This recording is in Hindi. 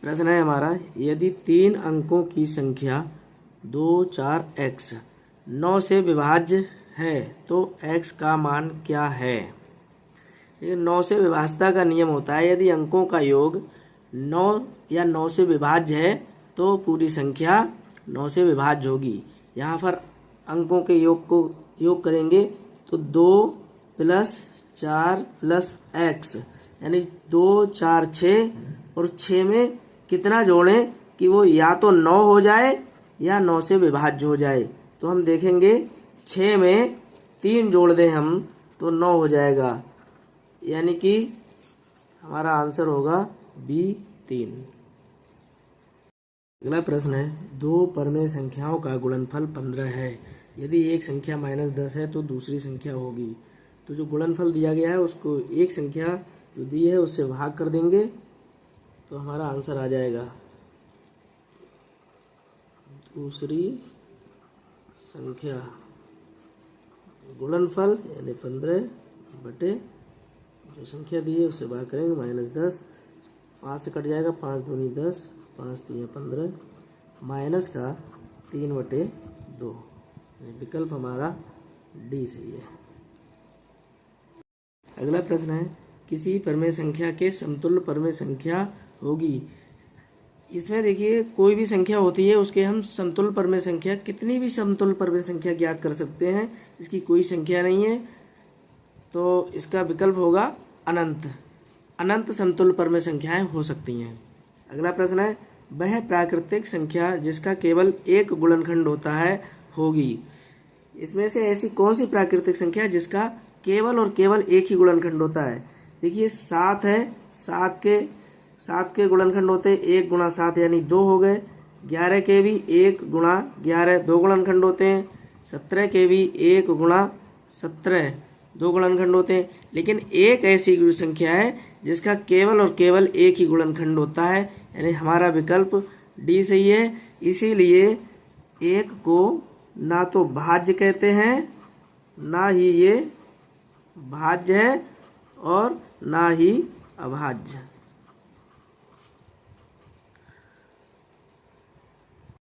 प्रश्न है हमारा, यदि 3 अंकों की संख्या 2, 4, x 9 से विभाज्य है तो x का मान क्या है। 9 से विभाज्यता का नियम होता है, यदि अंकों का योग 9 या 9 से विभाज्य है तो पूरी संख्या 9 से विभाज्य होगी। यहाँ पर अंकों के योग करेंगे तो 2 + 4 + x यानी 2, 4, 6 और 6 में कितना जोड़ें कि वो या तो 9 हो जाए या 9 से विभाज्य हो जाए। तो हम देखेंगे 6 में 3 जोड़ दें हम तो 9 हो जाएगा, यानी कि हमारा आंसर होगा बी 3। अगला प्रश्न है, 2 परमेय संख्याओं का गुणनफल 15 है। यदि एक संख्या -10 है तो दूसरी संख्या होगी। तो जो गुणनफल दिया गया है उसको एक संख्या जो दी है उससे भाग कर देंगे तो हमारा आंसर आ जाएगा। दूसरी संख्या गुणनफल यानी 15 बटे जो संख्या दी है उससे भाग करेंगे -10, 5 से कट जाएगा, 5 दूनी 10, 5 3 15, माइनस का 3/2। विकल्प हमारा डी सही है। अगला प्रश्न है, किसी परमेय संख्या के समतुल्य परमेय संख्या होगी। इसमें देखिए कोई भी संख्या होती है उसके हम समतुल्य परमेय संख्या, कितनी भी समतुल्य परमेय संख्या ज्ञात कर सकते हैं। इसकी कोई संख्या नहीं है तो इसका विकल्प होगा अनंत। अनंत समतुल्य परमेय संख्याएं हो सकती हैं। अगला प्रश्न है, वह प्राकृतिक संख्या जिसका केवल एक गुणनखंड होता है होगी। इसमें से ऐसी कौन सी प्राकृतिक संख्या जिसका केवल और केवल एक ही गुणनखंड होता है। देखिए 7 है, 7 के गुणनखंड होते 1 × 7 यानी 2 हो गए। 11 के भी 1 × 11 2 गुणनखंड होते हैं। 17 के भी 1 × 17 2 गुणनखंड होते हैं। लेकिन एक ऐसी संख्या है जिसका केवल और केवल एक ही गुणनखंड होता है, यानी हमारा विकल्प डी सही है। इसीलिए 1 को ना तो भाज्य कहते हैं, ना ही ये भाज्य है और ना ही अभाज्य।